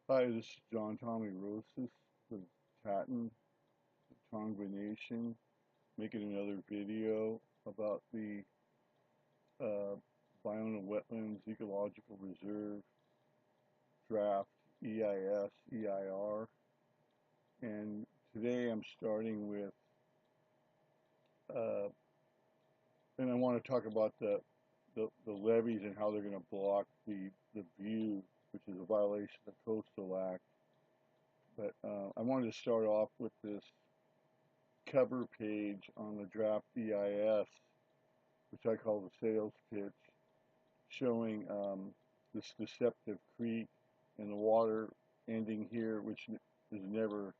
Hi, this is John Tommy Rosas with Tattn, the Tongva Nation, making another video about the uh, Biona Wetlands Ecological Reserve Draft EIS, EIR. And today I'm starting with, uh, and I want to talk about the levees and how they're going to block the view, which is a violation of the Coastal Act. But I wanted to start off with this cover page on the draft EIS, which I call the sales pitch, showing this deceptive creek and the water ending here, which is never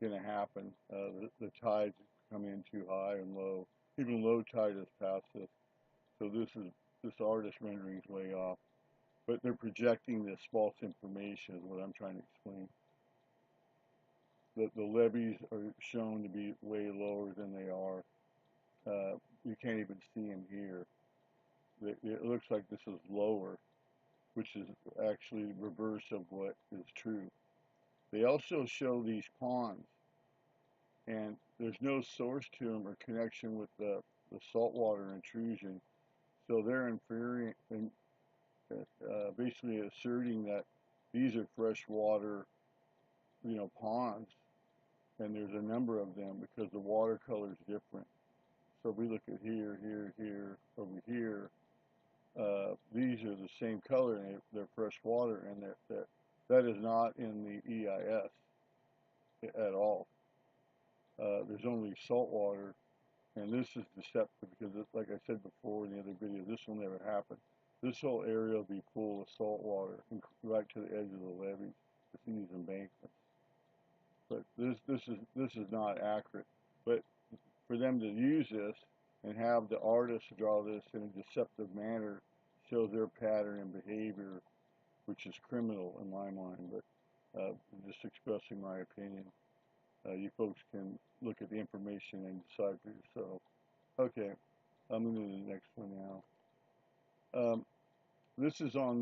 going to happen. The tides come in too high and low. Even low tide has passed this. So this artist rendering is way off. But they're projecting this false information is what I'm trying to explain. The levees are shown to be way lower than they are. You can't even see them here. It looks like this is lower, which is actually reverse of what is true. They also show these ponds, and there's no source to them or connection with the saltwater intrusion. So they're inferring, basically asserting that these are freshwater, ponds, and there's a number of them because the watercolor is different. So we look at here, over here. These are the same color, and they're fresh water, and that is not in the EIS at all. There's only salt water, and this is deceptive because, like I said before in the other video, this will never happen. This whole area will be full of salt water, right to the edge of the levees, with these embankments. But this is not accurate. But for them to use this and have the artist draw this in a deceptive manner shows their pattern and behavior, which is criminal in my mind. But I'm just expressing my opinion. You folks can look at the information and decide for yourself. Okay, I'm going to the next one now. This is on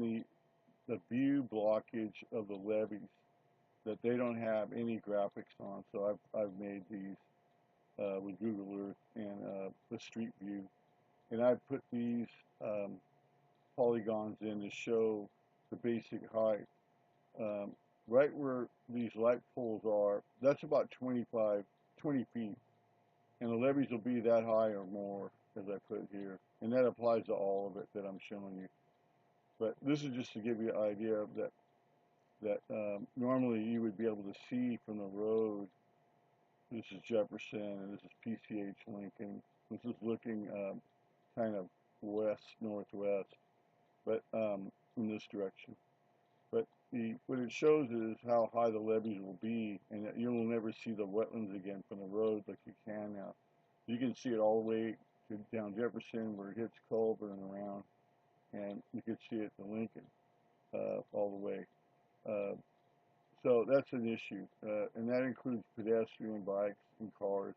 the view blockage of the levees that they don't have any graphics on. So I've made these with Google Earth and the Street View, and I put these polygons in to show the basic height. Um, right where these light poles are, that's about 20 feet, and the levees will be that high or more, as I put here, and that applies to all of it that I'm showing you. But this is just to give you an idea of that normally you would be able to see from the road. This is Jefferson, and this is PCH Lincoln. This is looking kind of west northwest, but in this direction. But what it shows is how high the levees will be, and that you will never see the wetlands again from the road like you can now. You can see it all the way to down Jefferson where it hits Culver and around, and you can see it to Lincoln all the way. Uh, so that's an issue, and that includes pedestrian, bikes, and cars.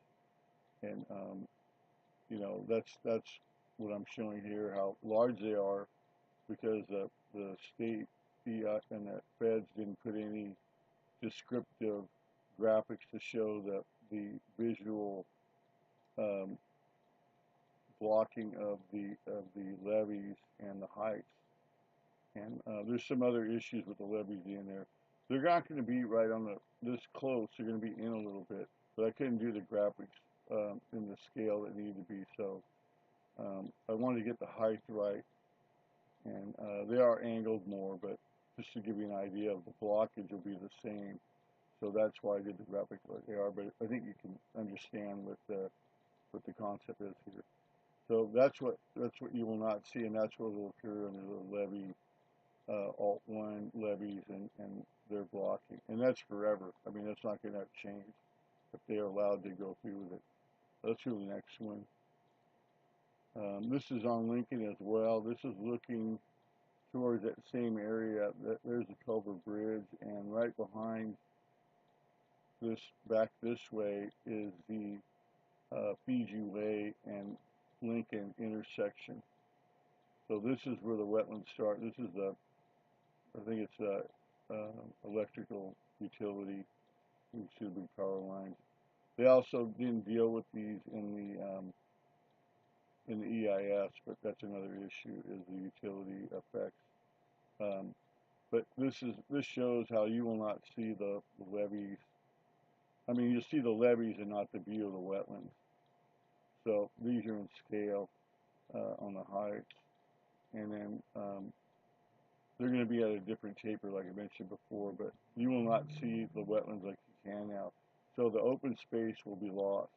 And that's what I'm showing here, how large they are, because the state and the feds didn't put any descriptive graphics to show the visual um, blocking of the levees and the heights. And there's some other issues with the levees being there. They're not going to be right on this close. They're going to be in a little bit, but I couldn't do the graphics in the scale that needed to be. So I wanted to get the height right, and they are angled more, but just to give you an idea of the blockage will be the same. So that's why I did the graphics like they are, but I think you can understand what the concept is here. So that's what you will not see, and that's what will occur under the levee, Alt 1 levees, and their blocking. And that's forever. I mean, that's not going to change if they are allowed to go through with it. Let's do the next one. This is on Lincoln as well. This is looking towards that same area. There's the Culver Bridge, and right behind this, back this way, is the Fiji Way and Lincoln intersection. So this is where the wetlands start. This is I think it's electrical utility. You see the big power lines. They also didn't deal with these in the EIS, but that's another issue, is the utility effects. But this shows how you will not see the levees. I mean, you'll see the levees and not the view of the wetlands. So these are in scale on the heights, and then they're going to be at a different taper, like I mentioned before, but you will not see the wetlands like you can now. So the open space will be lost.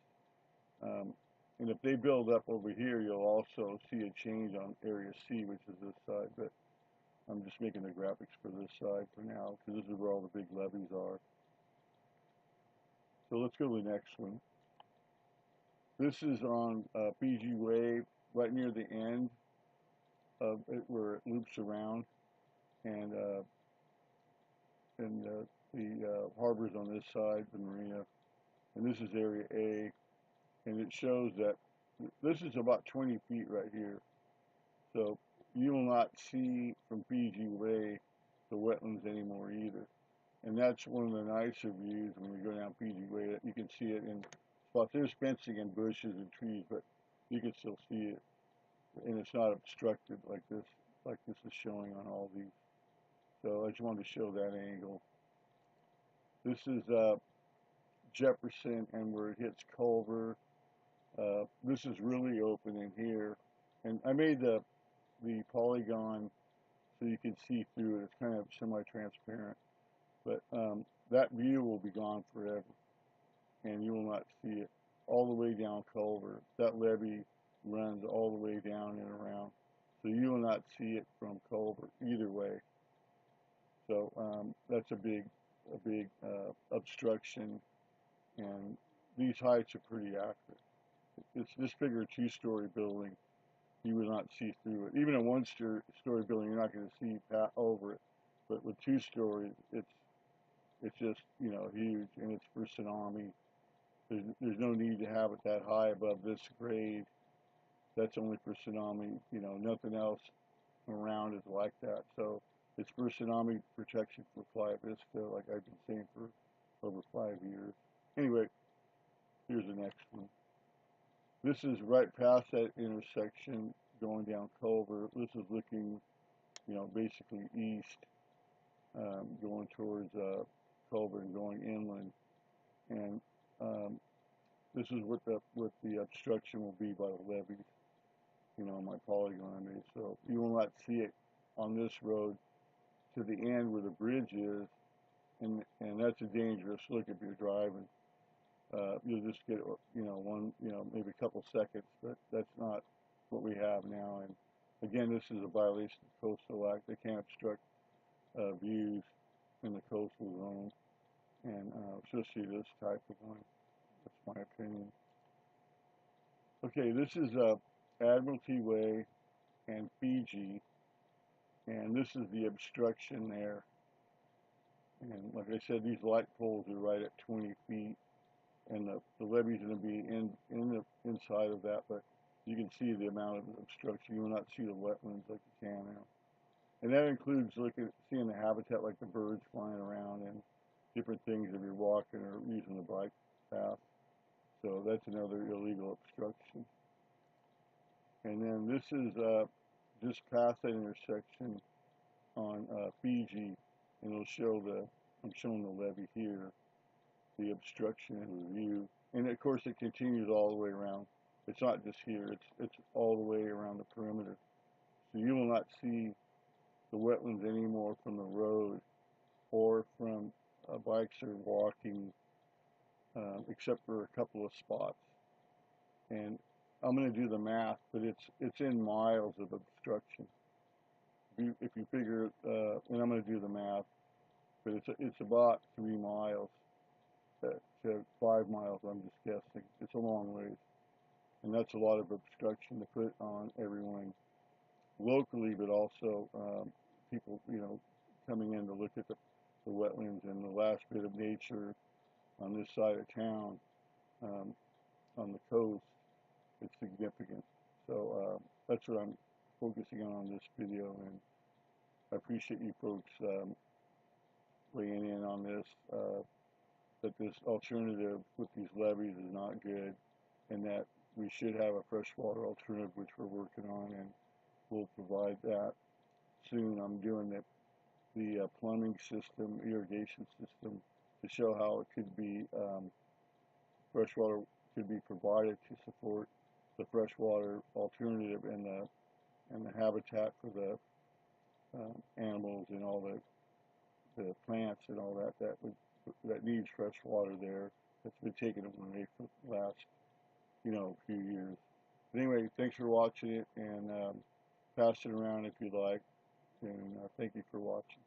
And if they build up over here, you'll also see a change on area C, which is this side, but I'm just making the graphics for this side for now, because this is where all the big levees are. So let's go to the next one. This is on BWER, right near the end of it, where it loops around, and the harbor's on this side, the marina, and this is area A, and it shows that this is about 20 feet right here. So you will not see from BWER the wetlands anymore either. And that's one of the nicer views when we go down BWER. You can see it in spots. There's fencing and bushes and trees, but you can still see it. And it's not obstructed like this is showing on all these. So I just wanted to show that angle. This is Jefferson, and where it hits Culver. This is really open in here. And I made the polygon so you can see through it. It's kind of semi-transparent. But that view will be gone forever, and you will not see it all the way down Culver. That levee runs all the way down and around, so you will not see it from Culver either way. So that's a big obstruction, and these heights are pretty accurate. It's this bigger two-story building, you will not see through it. Even a one-story building, you're not going to see over it. But with two stories, it's just, you know, huge, and it's for tsunami. There's no need to have it that high above this grade. That's only for tsunami. You know, nothing else around is like that. So it's for tsunami protection for Playa Vista, like I've been saying for over 5 years. Anyway, here's the next one. This is right past that intersection going down Culver. This is looking, you know, basically east, going towards Culver and going inland. And this is what the obstruction will be by the levees, you know, my polygon I made. So you will not see it on this road to the end where the bridge is, and that's a dangerous look if you're driving. You'll just get, you know, maybe a couple seconds, but that's not what we have now. And again, this is a violation of the Coastal Act. They can't obstruct views in the coastal zone, and especially this type of one. That's my opinion. Okay, this is Admiralty Way and Fiji, and this is the obstruction there. And like I said, these light poles are right at 20 feet. And the levee's going to be in the inside of that, but you can see the amount of obstruction. You will not see the wetlands like you can now. And that includes seeing the habitat, like the birds flying around and different things if you're walking or using the bike path. So that's another illegal obstruction. And then this is just past that intersection on Fiji, and it'll show I'm showing the levee here, the obstruction and review, and of course it continues all the way around. It's not just here; it's all the way around the perimeter. So you will not see the wetlands anymore from the road or from bikes or walking, except for a couple of spots. And I'm going to do the math, but it's in miles of obstruction. If you figure, and I'm going to do the math, but it's about 3 miles. To 5 miles, I'm just guessing. It's a long ways, and that's a lot of obstruction to put on everyone locally, but also people, you know, coming in to look at the wetlands and the last bit of nature on this side of town, on the coast. It's significant. So that's what I'm focusing on this video, and I appreciate you folks weighing in on this, that this alternative with these levees is not good, and that we should have a freshwater alternative, which we're working on, and we'll provide that soon. I'm doing the plumbing system, irrigation system, to show how it could be, freshwater could be provided to support the freshwater alternative and the habitat for the animals and all the plants and all that needs fresh water there, that's been taken away for the last few years. But anyway, thanks for watching it, and pass it around if you like, and thank you for watching.